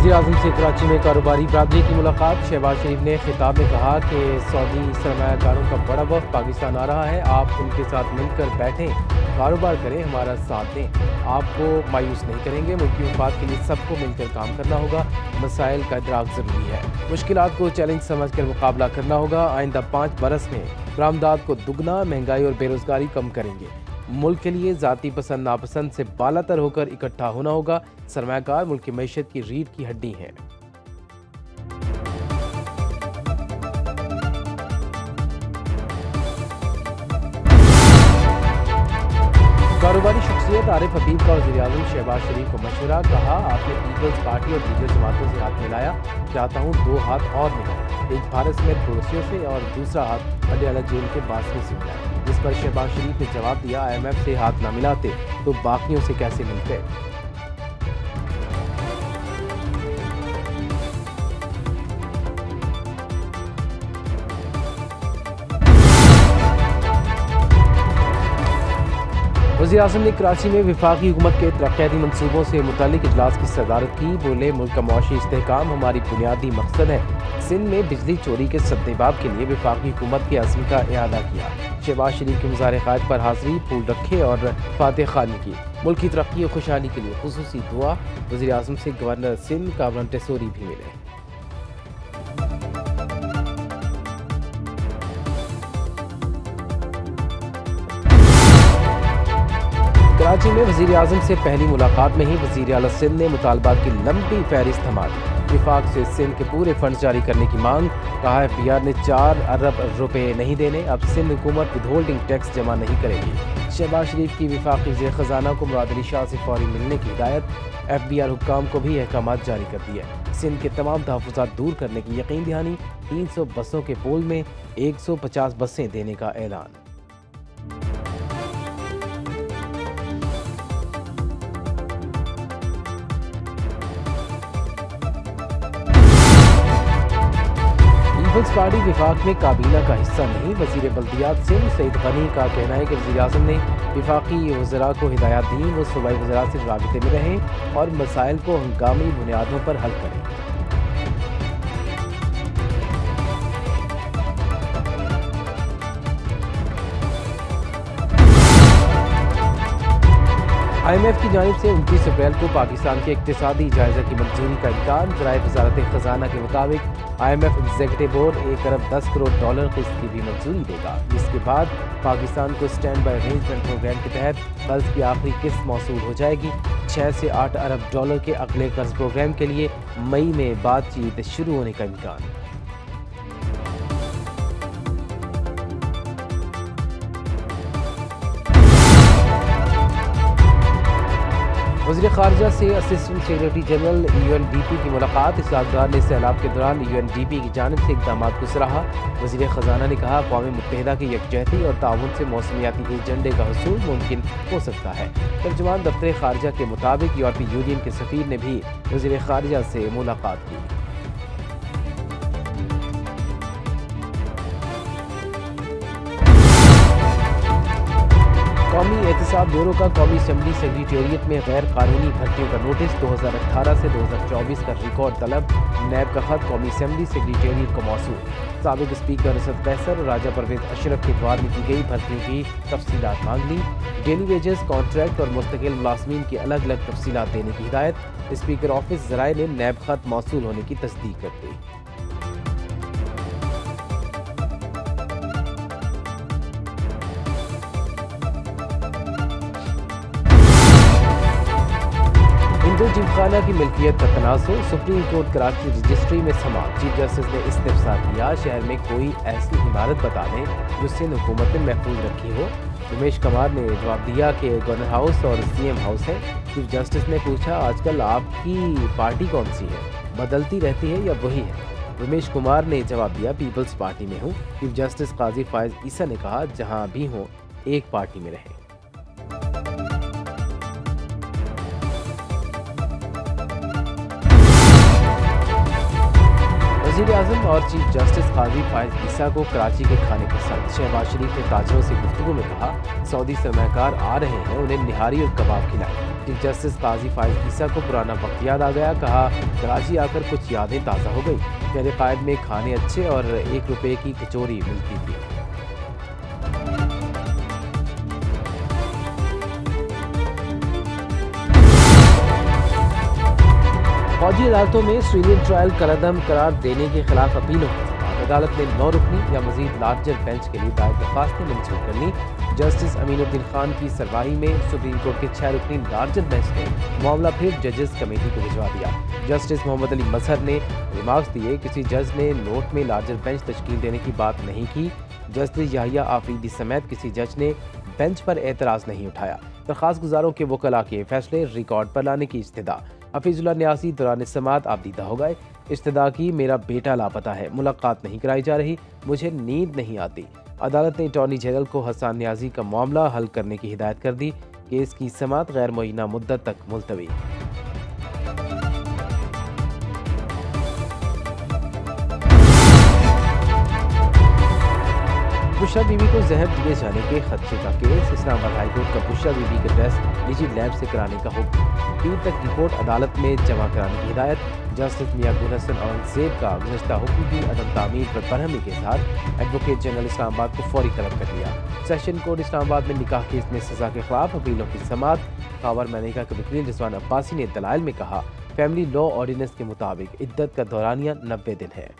वज़ीर-ए-आज़म से कराची में कारोबारी बरादरी की मुलाकात। शहबाज शरीफ ने खिताब में कहा कि सऊदी सरमायाकारों का बड़ा वफ़द पाकिस्तान आ रहा है, आप उनके साथ मिलकर बैठें, कारोबार करें, हमारा साथ दें, आपको मायूस नहीं करेंगे। मुल्की मफाद के लिए सबको मिलकर काम करना होगा, मसाइल का इदराक ज़रूरी है, मुश्किलात को चैलेंज समझकर मुकाबला करना होगा। आइंदा 5 बरस में बरामदात को दुगना, महंगाई और बेरोज़गारी कम करेंगे। मुल्क के लिए ज़ाती पसंद नापसंद से बालातर होकर इकट्ठा होना होगा। सरमायाकार मुल्क की मईशत की रीढ़ की हड्डी हैं। कारोबारी शख्सियत आरिफ हबीब का वज़ीर-ए-आज़म शहबाज शरीफ को मशवरा। कहा, आपने पीपल्स पार्टी और दीगर जमातों से हाथ मिलाया, चाहता हूँ 2 हाथ और मिलाएं, एक भारत समेत पड़ोसियों से और दूसरा हाथ अडयाला जेल के बासियों से मिलाएं। जिस पर शहबाज शरीफ ने जवाब दिया, IMF से हाथ ना मिलाते तो बाकियों से कैसे मिलते। वज़ीर-ए-आज़म ने कराची में वफाकी हुकूमत के तरक्याती मंसूबों से मुतालिक इजलास की सदारत की। बोले, मुल्क का मुआशी इस्तेहकाम हमारी बुनियादी मकसद है। सिंध में बिजली चोरी के सद्देबाब के लिए वफाकी हुकूमत के अज़्म का इआदा किया। शहबाज शरीफ के मुज़ाहरे क़ायद पर हाज़री, फूल रखे और फातह ख़ानी की। मुल्क की तरक्की और खुशहाली के लिए खुसूसी दुआ। वज़ीर-ए-आज़म से गवर्नर सिंध कामरान टेसोरी भी मिले। कराची में वज़ीर-ए-आज़म से पहली मुलाकात में ही वज़ीर आला सिंध ने मुतालबात की लंबी फहरिस्त थमा दी। विफाक से सिंध के पूरे फंड्स जारी करने की मांग। कहा, FBR ने 4 अरब रुपए नहीं देने, अब सिंध हुकूमत विदहोल्डिंग टैक्स जमा नहीं करेगी। शहबाज शरीफ की विफाकी वज़ीर ख़जाना को मुराद अली शाह से फौरी मिलने की हिदायत। FBR हुक्काम को भी अहकामात जारी कर दिए। सिंध के तमाम तहफ़्फ़ुज़ात दूर करने की यकीन दहानी। 300 बसों के पूल में 150 बसें देने का ऐलान। पीपल्स पार्टी विफाक में काबीना का हिस्सा नहीं। वज़ीर बल्दियात सिंध सईद गनी का कहना है कि वज़ीर-ए-आज़म ने विफाकी वज़रा को हिदायत दी, वो सूबाई वज़रा से राबिते में रहें और मसाइल को हंगामी बुनियादों पर हल करें। IMF की जानिब से 29 अप्रैल को पाकिस्तान के इक़्तिसादी जायज़े की मंजूरी का इम्कान। ज़राए वज़ारत ख़जाना के मुताबिक IMF एग्जीक्यूटिव बोर्ड 1 अरब 10 करोड़ डॉलर किस्त की भी मंजूरी देगा, जिसके बाद पाकिस्तान को स्टैंड बाई अरेंजमेंट प्रोग्राम के तहत कर्ज की आखिरी किस्त मौसूल हो जाएगी। 6 से 8 अरब डॉलर के अगले कर्ज प्रोग्राम के लिए मई में बातचीत शुरू होने का इम्कान। वज़ीर ख़ारजा से असिस्टेंट सेक्रेटरी जनरल UNDP की मुलाकात। इस्लाहदार ने सैलाब के दौरान UNDP की जानिब से इक़दामात को सराहा। वज़ीर ख़जाना ने कहा, अक़वाम मुत्तहिदा की यकजहती और ताउन से मौसमियाती एजेंडे का हसूल मुमकिन हो सकता है। तर्जुमान दफ्तर ख़ारजा के मुताबिक यूरोपीय यूनियन के सफ़ीर ने भी वज़ीर ख़ारजा से मुलाकात की। कौमी एहतसाब ब्यूरो का कौमी असम्बली सेक्रेटेरिएट में गैर कानूनी भर्तियों का नोटिस। 2018 से 2024 का रिकॉर्ड तलब। नैब का खत कौमी असम्बली सेक्रेटेरिएट को मौसूल। साबिक स्पीकर असद कैसर और राजा परवेज अशरफ के द्वार में की गई भर्तियों की तफसीलात मांग ली। डेली वेजेस, कॉन्ट्रैक्ट और मुस्तकिल मुलाजमीन की अलग अलग तफसीलात देने की हिदायत। स्पीकर ऑफिस ज़राए ने नैब खत मौसूल होने की तस्दीक कर दी। हिंदू जिमखाना की मिल्कियत का तनाज़ुर। सुप्रीम कोर्ट कराची रजिस्ट्री में समाअत। चीफ जस्टिस ने इस्तिफसार किया, शहर में कोई ऐसी इमारत बता दें जो सिंध हुकूमत ने महफूज रखी हो। उमेश कुमार ने जवाब दिया कि गवर्नर हाउस और CM हाउस है। चीफ जस्टिस ने पूछा, आजकल आपकी पार्टी कौन सी है, बदलती रहती है या वही है। उमेश कुमार ने जवाब दिया, पीपल्स पार्टी में हूँ। चीफ जस्टिस काजी फायज ईसा ने कहा, जहाँ भी हों एक पार्टी में रहें। वज़ीर आज़म और चीफ जस्टिस काजी फायज़ ईसा को कराची के खाने पसंद। शहबाज शरीफ ने ताजरों से गुफ्तगू में कहा, सऊदी सरमाकार आ रहे हैं, उन्हें निहारी और कबाब खिलाएं। चीफ जस्टिस काजी फायज़ ईसा को पुराना वक्त याद आ गया। कहा, कराची आकर कुछ यादें ताज़ा हो गई। पहले कायद में खाने अच्छे और ₹1 की कचौरी मिलती थी। फौजी अदालतों में ऑस्ट्रेलियन ट्रायल कलअदम करार देने के खिलाफ अपीलों की समाअत। अदालत ने 9 रुकनी या मजीद लार्जर बेंच के लिए दायर दरख्वास्तें मंजूर कर ली। जस्टिस अमीनुद्दीन खान की सरबराही में सुप्रीम कोर्ट के 6 रुकनी लार्जर बेंच ने मामला फिर जजेस कमेटी को भिजवा दिया। जस्टिस मोहम्मद अली मजहर ने रिमार्क्स दिए, किसी जज ने नोट में लार्जर बेंच तश्कील देने की बात नहीं की। जस्टिस याहिया आफरीदी समेत किसी जज ने बेंच पर एतराज़ नहीं उठाया। दरख्वास्त गुजारों के वकला के फैसले रिकॉर्ड पर लाने की इस्तदा। हफीजुल्लाह न्यासी दौरान समाअत आबदीदा हो गए। इस्तदा की, मेरा बेटा लापता है, मुलाकात नहीं कराई जा रही, मुझे नींद नहीं आती। अदालत ने अटॉर्नी जनरल को हसन न्याजी का मामला हल करने की हिदायत कर दी। केस की समाअत गैर मुअय्यना मुद्दत तक मुलतवी। बुशरा बीबी को जहर दिए जाने के खदशे का केस। इस्लामाबाद हाईकोर्ट का बुशरा बीबी के टेस्ट निजी लैब से कराने का हुक्म। 3 तक रिपोर्ट अदालत में जमा कराने की हिदायत। जस्टिस मियां गुल हसन औरंगजेब का गुज़श्ता हुक्म की अदम तामील पर बरहमी के साथ एडवोकेट जनरल इस्लामाबाद को फौरी तलब कर दिया। सेशन कोर्ट इस्लामाबाद में निकाह केस में सज़ा के खिलाफ अपीलों की समाअत। खावर मैनेका के वकील रिजवान अब्बासी ने दलाइल में कहा, फैमिली लॉ ऑर्डिनेंस के मुताबिक इद्दत का दौरानिया 90 दिन है।